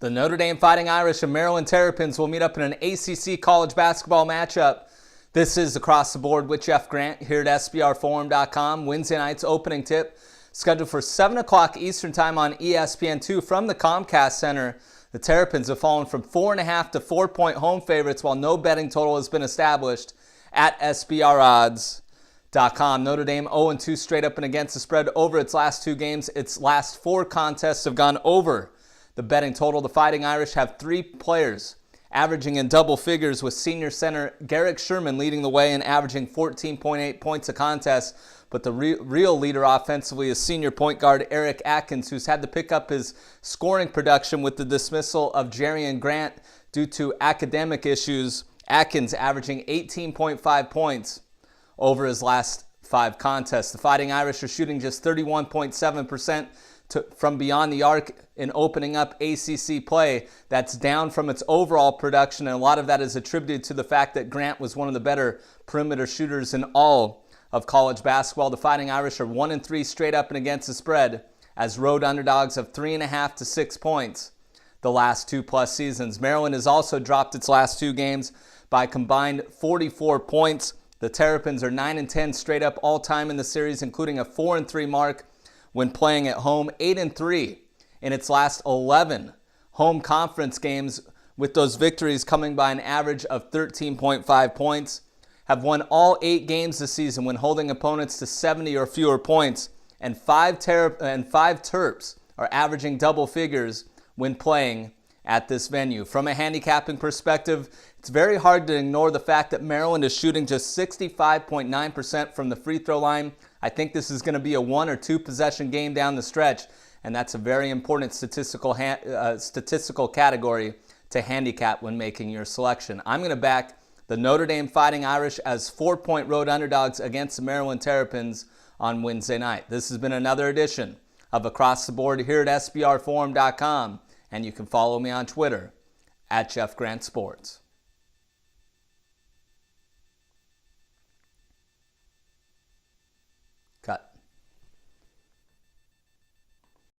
The Notre Dame Fighting Irish and Maryland Terrapins will meet up in an ACC college basketball matchup. This is Across the Board with Jeff Grant here at SBRforum.com. Wednesday night's opening tip scheduled for 7 o'clock Eastern Time on ESPN2 from the Comcast Center. The Terrapins have fallen from 4.5 to 4-point home favorites while no betting total has been established at SBRodds.com. Notre Dame 0-2 straight up and against the spread over its last two games. Its last four contests have gone over the betting total. The Fighting Irish have three players averaging in double figures, with senior center Garrick Sherman leading the way and averaging 14.8 points a contest. But the real leader offensively is senior point guard Eric Atkins, who's had to pick up his scoring production with the dismissal of Jerian Grant due to academic issues. Atkins averaging 18.5 points over his last five contests. The Fighting Irish are shooting just 31.7% from beyond the arc in opening up ACC play. That's down from its overall production, and a lot of that is attributed to the fact that Grant was one of the better perimeter shooters in all of college basketball. The Fighting Irish are 1-3 straight up and against the spread as road underdogs of 3.5 to 6 points the last 2+ seasons. Maryland has also dropped its last two games by combined 44 points. The Terrapins are 9-10 straight up all time in the series, including a 4-3 mark when playing at home, 8-3 in its last 11 home conference games, with those victories coming by an average of 13.5 points. Have won all 8 games this season when holding opponents to 70 or fewer points, and five Terps are averaging double figures when playing at this venue. From a handicapping perspective, it's very hard to ignore the fact that Maryland is shooting just 65.9% from the free throw line. I think this is going to be a 1 or 2 possession game down the stretch, and that's a very important statistical category to handicap when making your selection. I'm going to back the Notre Dame Fighting Irish as 4-point road underdogs against the Maryland Terrapins on Wednesday night. This has been another edition of Across the Board here at SBRforum.com, and you can follow me on Twitter at Jeff Grant Sports.